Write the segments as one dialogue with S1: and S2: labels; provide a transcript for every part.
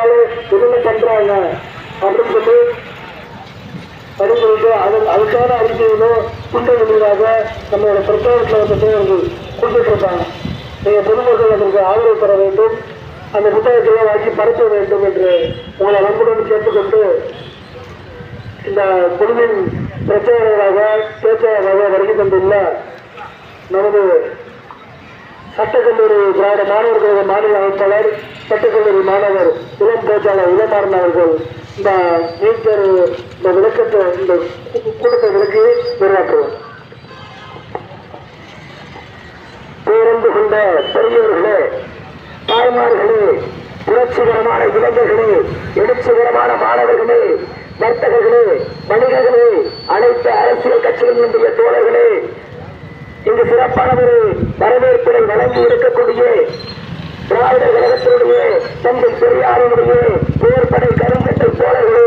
S1: இதனால என்னென்ன பண்றாங்க அப்படின்னு சொல்லி படிக்கிறது அதுக்கான அறிக்கையிலும் துண்டை வெளியீடாக நம்மளோட பிரச்சாரத்தில் வந்துட்டு கொடுத்துட்டு இருக்காங்க. நீங்க பொதுமக்கள் அதற்கு ஆதரவு தர வேண்டும், அந்த புத்தகத்தை வாங்கி பரப்ப வேண்டும் என்று உங்களை நம்புடன் கேட்டுக்கொண்டு இந்த குழுவின் பிரச்சாரராக பேச்சாளராக வருகை தந்துள்ள நமது சட்டக்கல்லூரி திராவிட மாணவர் கழக மாநில அமைப்பாளர் சட்டக்கல்லூரி மாணவர் இளம் பேச்சாளர் இளமாறன் அவர்கள் இந்த நீட் தேர்வு இந்த விளக்கத்தை இந்த கூட்டத்தை விளக்கி உருவாக்குவோம். பேருந்து கொண்ட பெரியவர்களே, தாய்மார்களே, புரட்சிகரமான இளைஞர்களே, எழுச்சிகரமான மாணவர்களே, வர்த்தகர்களே, வணிகர்களே, அனைத்து அரசியல் கட்சிகளினுடைய தோழர்களே, இங்கு சிறப்பான ஒரு வரவேற்பினை வழங்கி இருக்கக்கூடிய திராவிடர் கழகத்தினுடைய தந்தை பெரியாருடைய போர்படை கருங்கட்டை தோழர்களே,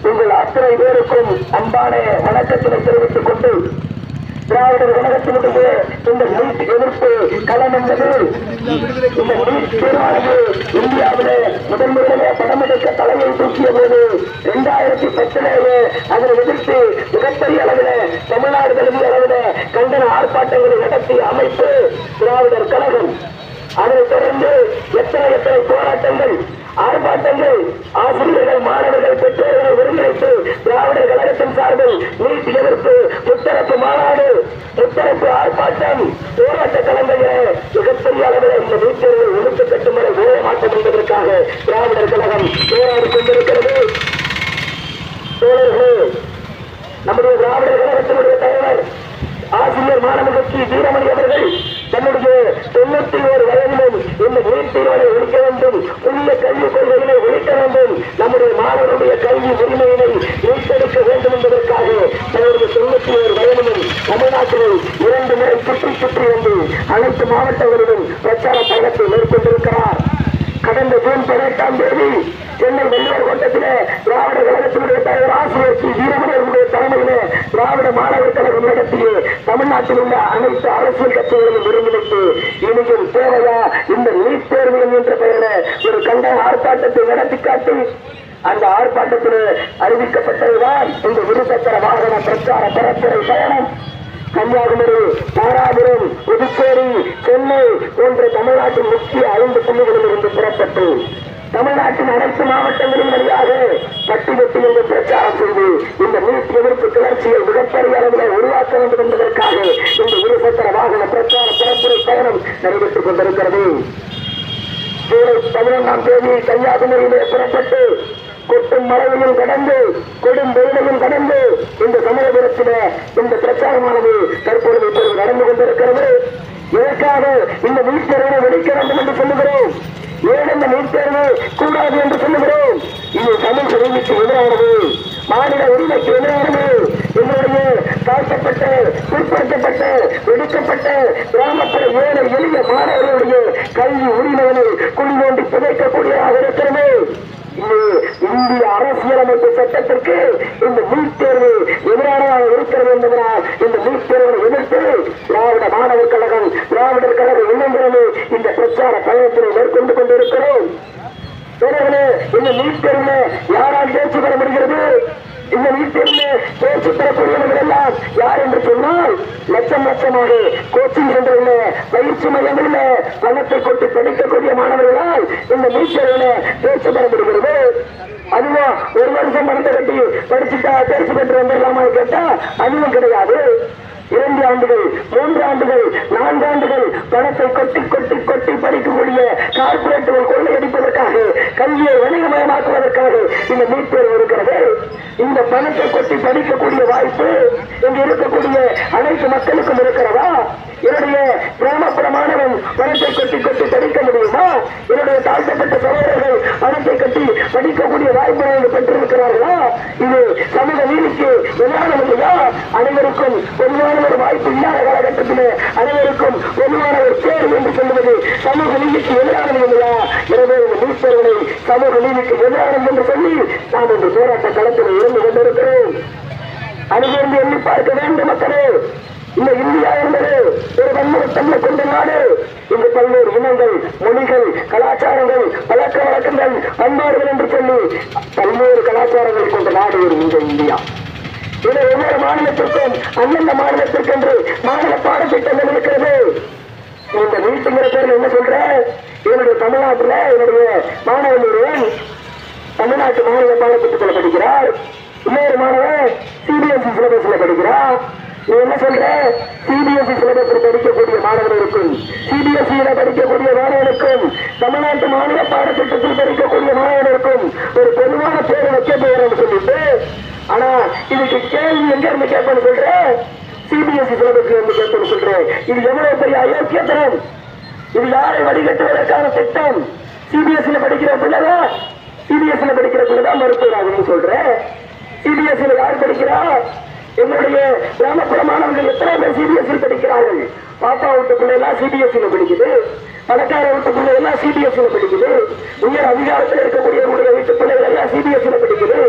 S1: உங்கள் அத்தனை பேருக்கும் அன்பான வணக்கத்தினை தெரிவித்துக் கொண்டு திராவிடர் கழகத்தினுடைய இந்த நீட் எதிர்ப்பு களம் என்பது இந்த நீட் தேர்வானது இந்தியாவிலே முதன்முறையிலே பணமெடுக்க தலையை தூக்கிய போது 2010 அதனை எதிர்த்து மிகப்பெரிய அளவில் தமிழ்நாடு தழுவிய அளவில் கண்டன ஆர்ப்பாட்டங்களை நடத்திய அமைப்பு திராவிடர் கழகம். அதனைத் தொடர்ந்து எத்தனை போராட்டங்கள் ஆர்ப்பாட்டங்கள் ஆசிரியர்கள் மாணவர்கள் பெற்றோர்களை ஒருங்கிணைத்து திராவிடர் கழகத்தின் சார்பில் நீட் எதிர்ப்பு முத்தரப்பு மாநாடு முத்தரப்பு ஆர்ப்பாட்டம் போராட்ட களங்களிலே மிகப்பெரிய அளவில் இந்த நீட் தேர்வை ஒழுங்கு கட்டும் வரை வேலை மாற்றம் என்பதற்காக திராவிடர் கழகம் போராடி கொண்டிருக்கிறது. தோழர்களே, நம்முடைய திராவிடர் கழகத்தினுடைய தலைவர் ஆசிரியர் மாணவர் கட்சி வீரமணி அவர்கள் தன்னுடைய 91 வயதிலும் இந்த நீட் தேர்வை ஒழிக்க வேண்டும், புதிய கல்விக் கொள்கைகளை ஒழிக்க வேண்டும், நம்முடைய மாணவருடைய கல்வி உரிமையினை மீட்டெடுக்க வேண்டும் என்பதற்காக தன்னுடைய 91 வயதிலும் தமிழ்நாட்டில் 2 முறை சுற்றி வந்து அனைத்து மாவட்டங்களிலும் பிரச்சார பயணத்தை மேற்கொண்டிருக்கிறார். கடந்த ஜூன் 18ஆம் தேதி சென்னை வெள்ளூர் கோட்டத்திலே திராவிட கழகத்தினுடைய தலைவர் ஆசிரியர் சி வீரமணியர்களுடைய தலைமையிலே திராவிட மாணவர் கழகம் நடத்திய தமிழ்நாட்டில் உள்ள அனைத்து அரசியல் கட்சிகளையும் ஒருங்கிணைத்து இனியும் தேவையா இந்த நீட் தேர்வு என்ற பெயரில் ஒரு கண்டன ஆர்ப்பாட்டத்தை நடத்தி காட்டி அந்த ஆர்ப்பாட்டத்தில் அறிவிக்கப்பட்டதுதான் இந்த இருசக்கர வாகன பிரச்சார பரப்புரை பயணம். கன்னியாகுமரி, தாராபுரம், புதுச்சேரி, சென்னை போன்ற தமிழ்நாட்டின் முக்கிய 5 புள்ளிகளில் இருந்து புறப்பட்டு தமிழ்நாட்டின் அனைத்து மாவட்டங்களின் வழியாக பட்டி வெட்டி என்று பிரச்சாரம் செய்து இந்த நீட் எதிர்ப்பு கிளர்ச்சியை மிகப்பெரிய அளவில் உருவாக்க வேண்டும் என்பதற்காக இந்த இருசக்கர வாகன பிரச்சார பரப்புரை பயணம் நடைபெற்றுக் கொண்டிருக்கிறது. ஜூலை 11ஆம் தேதி கன்னியாகுமரியிலே புறப்பட்டு கொட்டும் மழையையும் கடந்து கொடும் வெயிலையும் கடந்து இந்த சமயபுரத்தில இந்த பிரச்சாரமானது தற்பொழுது இப்பொழுது நடந்து கொண்டிருக்கிறது. இதற்காக இந்த நீட் தேர்வை வெடிக்க வேண்டும் என்று சொல்லுகிறோம். ஏன் இந்த நீட் தேர்வு கூடாது என்று சொல்லுகிறோம். இது சமூக நீதிக்கு எதிரானது, மாநில உரிமைக்கு எதிரானது. எங்களுடைய தாழ்த்தப்பட்ட பிற்படுத்தப்பட்ட ஒடுக்கப்பட்ட கிராமப்புற ஏழை எளிய மாணவர்களுடைய கல்வி உரிமைகளை குழி தோண்டி புதைக்கக்கூடியதாக இருக்கிறது. இது இந்திய அரசியலமைப்பு சட்டத்திற்கு இந்த நீட் தேர்வு எதிரானதாக இருக்கிறது என்பதனால் இந்த நீட் தேர்வை எதிர்த்து திராவிட மாணவர் கழகம் திராவிடர் கழகம் இளைஞர்களே இந்த பிரச்சார பயணத்தினை மேற்கொண்டு கொண்டிருக்கிறோம். இந்த நீட் தேர்வில் யாரால் தேர்ச்சி பெற முடிகிறது? இந்த நீட் தேர்வில் தேர்ச்சி பெறக்கூடியவர்கள் எல்லாம் யார் என்று சொன்னால் லட்சமாக கோச்சிங் சென்டர்களில் பயிற்சி மையங்களில் பணத்தை கொண்டு படிக்கக்கூடிய மாணவர்களால் இந்த நீட் தேர்வில் தேர்ச்சி பெற முடிகிறது. அதுவும் 1 வருஷம் பணத்தை கட்டி படிச்சுட்டா தேர்ச்சி பெற்று வந்துடலாமா கேட்டா அதுவும் கிடையாது. 2 ஆண்டுகள் 3 ஆண்டுகள் 4 ஆண்டுகள் பணத்தை கொட்டி படிக்கக்கூடிய கார்பரேட்டுகள் கொள்ளையடிப்பதற்காக கல்வியை வணிகமயமாக்குவதற்காக இந்த நீட் தேர்வு இருக்கிறது. இந்த பணத்தை கொட்டி படிக்கக்கூடிய வாய்ப்பு இங்கு இருக்கக்கூடிய அனைத்து மக்களுக்கும் இருக்கிறதா? என்னுடைய கிராமப்புற மாணவன் பணத்தை கொட்டி படிக்க முடியுமா? என்னுடைய தாழ்த்தப்பட்ட சகோதரர்கள் பணத்தை கட்டி படிக்கக்கூடிய வாய்ப்புகளை பெற்றிருக்கிறார்களா? இது சமூக நீதிக்கு எதிரானது இல்லையா? அனைவருக்கும் பொதுவான ஒரு வாய்ப்பு இல்லாத காலகட்டத்தில் அனைவருக்கும் பொதுவான ஒரு தேர்வு என்று சொல்லுவது சமூக நீதிக்கு எதிரானது இல்லையா? எனவே இந்த நீட் தேர்வுகளை சமூக நீதிக்கு எதிரானது என்று சொல்லி நாம் இந்த போராட்ட களத்தில் இருந்து கொண்டிருக்கிறோம். அனைவரும் எண்ணி பார்க்க வேண்டும் மக்களே. இந்த இந்தியா என்பது ஒரு வன்முறைத்தன்மை கொண்ட நாடு. இங்கு பல்வேறு இனங்கள், மொழிகள், கலாச்சாரங்கள், பழக்க வழக்கங்கள், பண்பாடுகள் என்று சொல்லி பல்வேறு கலாச்சாரங்கள் கொண்ட நாடு ஒரு இந்த இந்தியா. இதை ஒவ்வொரு மாநிலத்திற்கும் அந்தந்த மாநிலத்திற்கு என்று மாநில பாடத்திட்டம் இருக்கிறது. இந்த வீட்டுங்கிற பேர் என்ன சொல்ற? என்னுடைய தமிழ்நாட்டில் என்னுடைய மாணவன் ஒருவன் தமிழ்நாட்டு மாநில பாடத்திட்டத்தில் படிக்கிறார். இன்னொரு மாணவன் சிபிஎஸ்இ சிலபஸ்ல படிக்கிறார். நீ என்ன சொல்ற? சிபிஎஸ்இ சிலபஸ்ல படிக்கக்கூடிய மாணவர்களுக்கும் சிபிஎஸ்இல படிக்கக்கூடிய மாணவனுக்கும் தமிழ்நாட்டு மாநில பாடத்திட்டத்தில் படிக்கக்கூடிய மாணவர்களுக்கும் ஒரு பொதுவான பேரை வைக்க போறோம்னு சொல்லிட்டு, ஆனா இதுக்கு கேள்வி எங்க இருந்து கேட்பேன்னு சொல்ற? சிபிஎஸ்இ சிலபஸ்ல இருந்து கேட்பேன்னு சொல்றேன். இது எவ்வளவு பெரிய அயோக்கியத்தனம்! இது யாரை வடிகட்டுவதற்கான திட்டம்? சிபிஎஸ்இல படிக்கிற பிள்ளைதான் சிபிஎஸ்இல படிக்கிற பிள்ளைதான் மருத்துவர் ஆகணும்னு சொல்ற. சிபிஎஸ்இல யார் படிக்கிறா? எங்களுடைய கிராமப்புற மாணவர்கள் எத்தனை பேர் சிபிஎஸ்இ படிக்கிறார்கள்? பாப்பா வீட்டு பிள்ளைலாம் சிபிஎஸ்இல படிக்குது, பணக்கார வீட்டு பிள்ளைகள்லாம் சிபிஎஸ்இல படிக்குது, உயர் அதிகாரத்தில் இருக்கக்கூடியவருடைய வீட்டு பிள்ளைகள் எல்லாம் சிபிஎஸ்இல படிக்குது.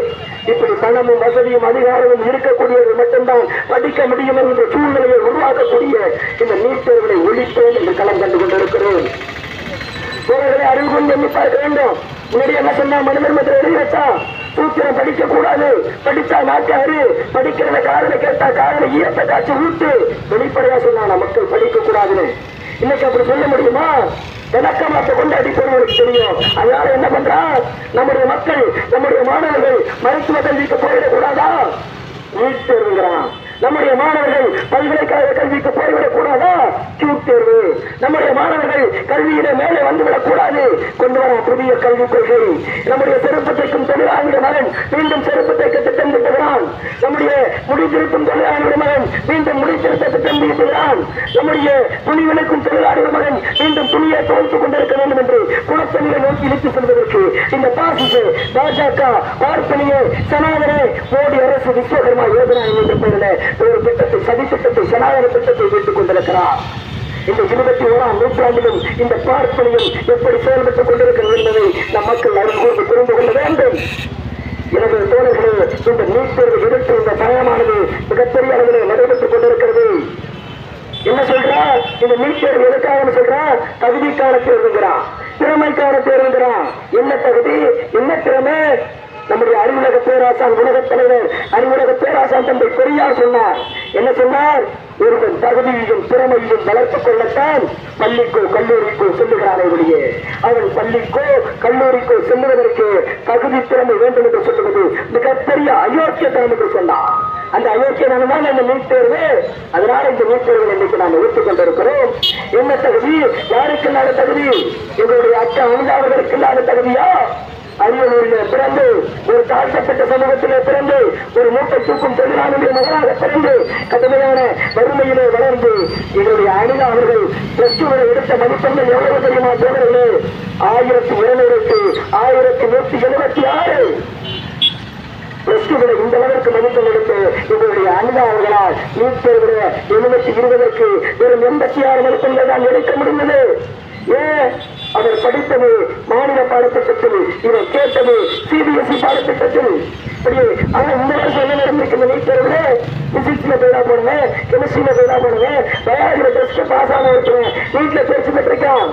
S1: இப்படி பணமும் வசதியும் அதிகாரமும் இருக்கக்கூடியவர்கள் மட்டும்தான் படிக்க முடியும் என்ற சூழ்நிலையை உருவாக்கக்கூடிய இந்த நீட் தேர்வுகளை ஒழிப்போம் என்று களம் கண்டு கொண்டிருக்கிறோம். தோழர்களை அறிவு கொண்டு எண்ணி பார்க்க வேண்டும். முன்னாடி என்ன சொன்னா? மனிதர்மத்தை எழுதி வச்சா சூத்திரம் படிக்க கூடாது, படித்தா நாட்டாரு, படிக்கிறத காதல கேட்டா காதல ஈரத்தை காட்சி ஊட்டு, வெளிப்படையா சொன்னா மக்கள் படிக்க கூடாதுன்னு. இன்னைக்கு அப்படி சொல்ல முடியுமா? விளக்கமாத்த கொண்டாடி போனவருக்கு தெரியும். அதனால என்ன பண்றா? நம்முடைய மக்கள், நம்முடைய மாணவர்கள் மருத்துவ கல்விக்கு போயிடக்கூடாதா? நீட் தேர்வுங்கிறான். நம்முடைய மாணவர்கள் பல்கலைக்கழக கல்விக்கு போய்விடக் கூடாதா? கியூட் தேர்வு. நம்முடைய மாணவர்கள் கல்வியில மேலே வந்துவிடக் கூடாது, கொண்டு வர புதிய கல்விக் கொள்கை. நம்முடைய செருப்பு தைக்கும் தொழிலாளிய மகன் மீண்டும் செருப்பு தைக்க திட்டம் திட்டுகிறான். நம்முடைய முடி திருத்தும் தொழிலாளிய மகன் மீண்டும் முடி திருத்த திட்டம் தீட்டுகிறான். நம்முடைய துணி விளைக்கும் தொழிலாளிய மகன் மீண்டும் துணியை துவைத்துக் கொண்டிருக்க வேண்டும் என்று குணப்பணியை நோக்கி இழுத்துச் செல்வதற்கு இந்த பாசிச பாஜக பார்ப்பனிய சனாதன மோடி அரசு விஸ்வகர்மா யோஜனா என்ற பெயரில் ஒரு திட்டத்தை, சதி திட்டத்தை, சனாதன திட்டத்தை வைத்துக் கொண்டிருக்கிறார். இந்த 21ஆம் நூற்றாண்டிலும் இந்த பார்ப்பனியம் எப்படி செயல்பட்டுக் கொண்டிருக்கிறது என்பதை நம் மக்கள் அறிந்து புரிந்து கொள்ள வேண்டும். எனவே தோழர்களே, இந்த நீட் தேர்வு எதிர்த்து இந்த பயணமானது மிகப்பெரிய அளவில் நடைபெற்றுக் கொண்டிருக்கிறது. என்ன சொல்றா? இந்த நீட் தேர்வு எதுக்காக சொல்றா? தகுதிக்கான தேர்வுங்கிறான், திறமைக்கான தேர்வுங்கிறான். என்ன தகுதி, என்ன திறமை? நம்முடைய அறிவுலக பேராசான், உலகத் தலைவர் அறிவுலக பேராசான் தந்தை பெரியார் சொன்னார். என்ன சொன்னார்? ஒருவன் தகுதியையும் திறமையையும் வளர்த்துக் கொள்ளத்தான் பள்ளிக்கோ கல்லூரிக்கோ செல்லுகிறானே ஒழிய அவன் பள்ளிக்கோ கல்லூரிக்கோ செல்லுவதற்கு தகுதி திறமை வேண்டும் என்று சொல்லுவது மிகப்பெரிய அயோக்கியத்தனம் என்று சொன்னார். அந்த அயோக்கியத்தனம் தான் இந்த நீட் தேர்வு. அதனால இந்த நீட் தேர்வு இன்னைக்கு நாம் எடுத்துக் கொண்டிருக்கிறோம். என்ன தகுதி? யாருக்கு இல்லாத தகுதி? எங்களுடைய அக்கா அமுதாவர்களுக்கு இல்லாத தகுதியா? அரியலூரில் பிறந்து, ஒரு தாழ்த்தப்பட்ட சமூகத்திலே பிறந்து, ஒரு மூட்டை தூக்கும் தொழிலாளர்களுடைய மகனாக பிறந்து, கடுமையான வறுமையிலே வளர்ந்து, எங்களுடைய அணிலா அவர்கள் +2 எடுத்த மதிப்பெண்கள் எவ்வளவு தெரியுமா தோழர்களே? 1200க்கு 1176. +2 இந்த அளவிற்கு மதிப்பெண் எடுத்து எங்களுடைய அணிலா அவர்களால் நீட் தேர்வு 720க்கு வெறும் 86 மதிப்பெண்கள் தான் எடுக்க முடிந்தது. ஏன்? அவர் படித்தது மாநில பாடத்திட்டத்தில், இவர் கேட்டது சிபிஎஸ்இ பாடத்திட்டத்தில். ஆனா இந்த வருஷம் என்ன நடந்திருக்கு? நீட் தேர்வுல பிசிக்ஸ்ல பேரா போனவன், கெமிஸ்ட்ரியில பேரா போனவன், பயாலஜில டெஸ்ட் பாஸ் ஆன ஒருத்தவன் நீட்ல தேர்ச்சி பெற்றிருக்கான்.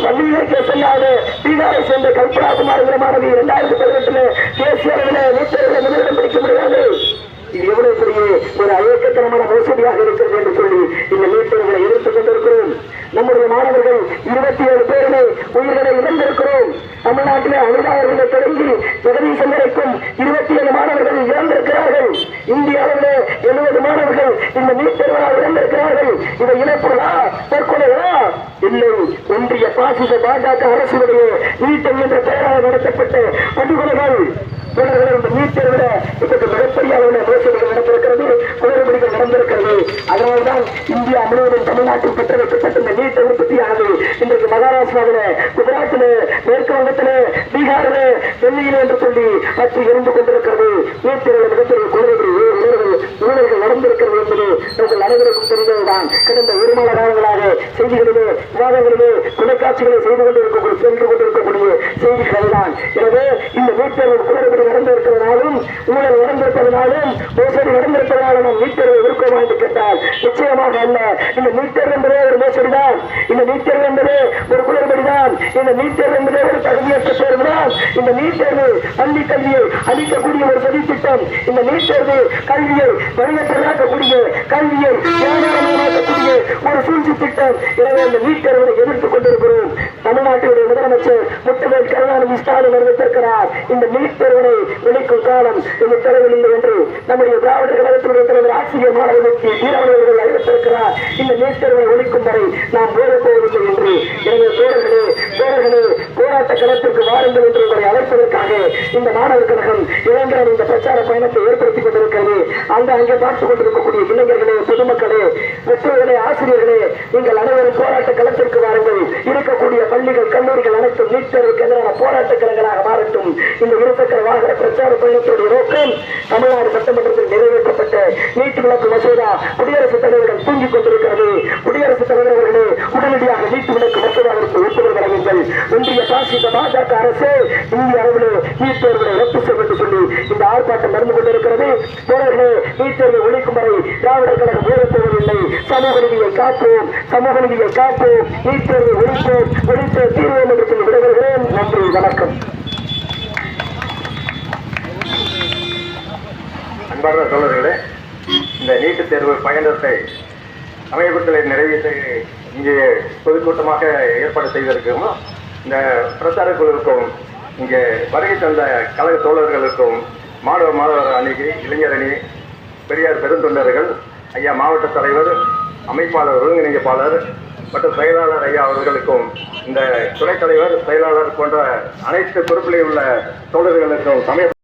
S1: பள்ளியிலே செல்லாத பீகாரை சேர்ந்த கல்பனா குமார் மாணவி 2018 தேசிய அளவில் நீட் தேர்வுல முதலிடம் பிடிக்க முடியாது. இது எவ்வளவு பெரிய ஒரு அயோக்கியத்தனமான மோசடியாக இருக்கிறது என்று சொல்லி இந்த நீட் தேர்வுகளை எதிர்த்துக் கொண்டிருக்கிறோம். நம்முடைய மாணவர்கள் 27 பேருமே உயிர்களை இழந்திருக்கிறோம். தமிழ்நாட்டிலே அணிலாளர்களை தொடங்கி ஜெகதீசன் வரைக்கும் 27 மாணவர்கள் இறந்திருக்கிறார்கள். இந்திய அளவிலே 70 மாணவர்கள் இந்த நீட் தேர்வால் இறந்திருக்கிறார்கள். இதை இழப்புகளா, தற்கொலைகளா? இல்லை, ஒன்றிய பாசிச பாஜக அரசுடைய நீட் என்ற பெயரால் நடத்தப்பட்ட படுகொலைகள். இந்த நீட் தேர்வுல இப்ப மிகப்பெரிய அளவில் மோசடிகள் நடந்திருக்கிறது, குளறுபடிகள் நடந்திருக்கிறது. அதனால்தான் இந்தியா முழுவதும் தமிழ்நாட்டில் பெற்று வைக்கப்பட்ட இந்த நீட் உற்பத்தியானது இன்றைக்கு மகாராஷ்டிராவில, குஜராத்தில, மேற்கு வங்கத்தில, பீகாரில, டெல்லியில என்று சொல்லி பற்றி இருந்து கொண்டிருக்கிறது. நீட் தேர்வுல மிகப்பெரிய குளறுபடி ஊழல்கள் நடந்திருக்கிறது என்பது உங்கள் அனைவருக்கும் தெரிந்ததுதான். கடந்த 1 மாத காலங்களாக செய்திகளிலே, விவாதங்களிலே, தொலைக்காட்சிகளை சென்று கொண்டிருக்கக்கூடிய செய்திகள் தான். எனவே இந்த நீட் தேர்வு குளறுபடி நடந்திருக்கிறதுனாலும் ஊழல் நடந்திருப்பதனாலும் மோசடி நடந்திருப்பதனாலும் நாம் நீட் தேர்வை எதிர்க்கோமா என்று கேட்டால் நிச்சயமாக அல்ல. இந்த நீட் தேர்வு என்பதே ஒரு மோசடிதான். இந்த நீட் தேர்வு என்பதே ஒரு குளறுபடிதான். இந்த நீட் தேர்வு என்பதே ஒரு தகுதியற்ற தேர்வுதான். இந்த நீட் தேர்வு பள்ளி கல்வியை அளிக்கக்கூடிய ஒரு சதி திட்டம். இந்த நீட் தேர்வு கல்வியை வழியற்றலாக்கக்கூடிய, கல்வியை வியாபாரமாக்கக்கூடிய ஒரு சூழ்ச்சி திட்டம். எனவே இந்த நீட் தேர்வை எதிர்த்துக் கொண்டிருக்கிறோம். தமிழ்நாட்டினுடைய முதலமைச்சர் முத்துவேல் கருணாநிதி ஸ்டாலின் அறிவித்திருக்கிறார், இந்த நீட் தேர்வினை ஒழிக்கும் காலம் இந்த தேர்வில் இல்லை என்று நம்முடைய திராவிடர் கழகத்தினுடைய தலைவர் ஆசிரியர் மாணவர்களுக்கு வீரமணி அவர்கள் அறிவித்திருக்கிறார். இந்த நீட் தேர்வை ஒழிக்கும் வரை நாம் ஓடப் போவதில்லை என்று. எனவே தோழர்களே போராட்ட களத்திற்கு வாருங்கள் என்று உங்களை அழைப்பதற்காக இந்த மாணவர் கழகம் இளைஞர்கள் இந்த பிரச்சார பயணத்தை ஏற்படுத்திக் கொண்டிருக்கிறது. அங்கே பார்த்துக் கொண்டிருக்கக்கூடிய இளைஞர்களே, பொதுமக்களே, பெற்றோர்களே, ஆசிரியர்களே, நீங்கள் அனைவரும் போராட்ட களத்திற்கு வாருங்கள். இருக்கக்கூடிய பள்ளிகள், கல்லூரிகள் அனைத்தும் நீட் தேர்வுக்கு எதிரான போராட்ட களங்களாக மாறட்டும். இந்த இருசக்கர வாகன பிரச்சார பயணத்துடைய நோக்கம் தமிழ்நாடு சட்டமன்றத்தில் நிறைவேற்றப்பட்ட நீட் விலக்கு மசோதா குடியரசுத் தலைவரிடம் தூங்கிக் கொண்டிருக்கிறது. குடியரசுத் தலைவர் அவர்களே, உடனடியாக நீட் விலக்கு மசோதாவிற்கு ஒப்புதல் வழங்குங்கள். ஒன்றிய பாசிச பாஜக அரசு இந்திய அளவிலே நீட் தேர்வுகளை ரத்து செய்ய வேண்டும் சொல்லி இந்த ஆர்ப்பாட்டம் நடந்து கொண்டிருக்கிறது. தோழர்களே, நீட் தேர்வை ஒழிக்கும் வரை திராவிடர் கழகம் ஓடப் போவதில்லை. சமூக நீதியை காப்போம், சமூக நீதியை காப்போம். நீட் தேர்வை ஒழித்து தீர்வோம் என்று சொல்லி விடைபெறுகிறேன். நன்றி, வணக்கம்.
S2: அன்பார்ந்த தோழர்களே, இந்த நீட்டுத் தேர்வு பயணத்தை சமீபத்தில் நிறைவு இங்கே பொதுக்கூட்டமாக ஏற்பாடு செய்திருக்கிறோம். இந்த பிரச்சார குழுவுக்கும் இங்கே வருகை தந்த கழக தோழர்களுக்கும் மாணவர் அணிக்கு, இளைஞர் அணி, பெரியார் பெருந்தொண்டர்கள், ஐயா மாவட்ட தலைவர், அமைப்பாளர், ஒருங்கிணைப்பாளர் மற்றும் செயலாளர் ஐயா அவர்களுக்கும், இந்த துணைத் தலைவர், செயலாளர் போன்ற அனைத்து பொறுப்பில் உள்ள தோழர்களுக்கும் சமய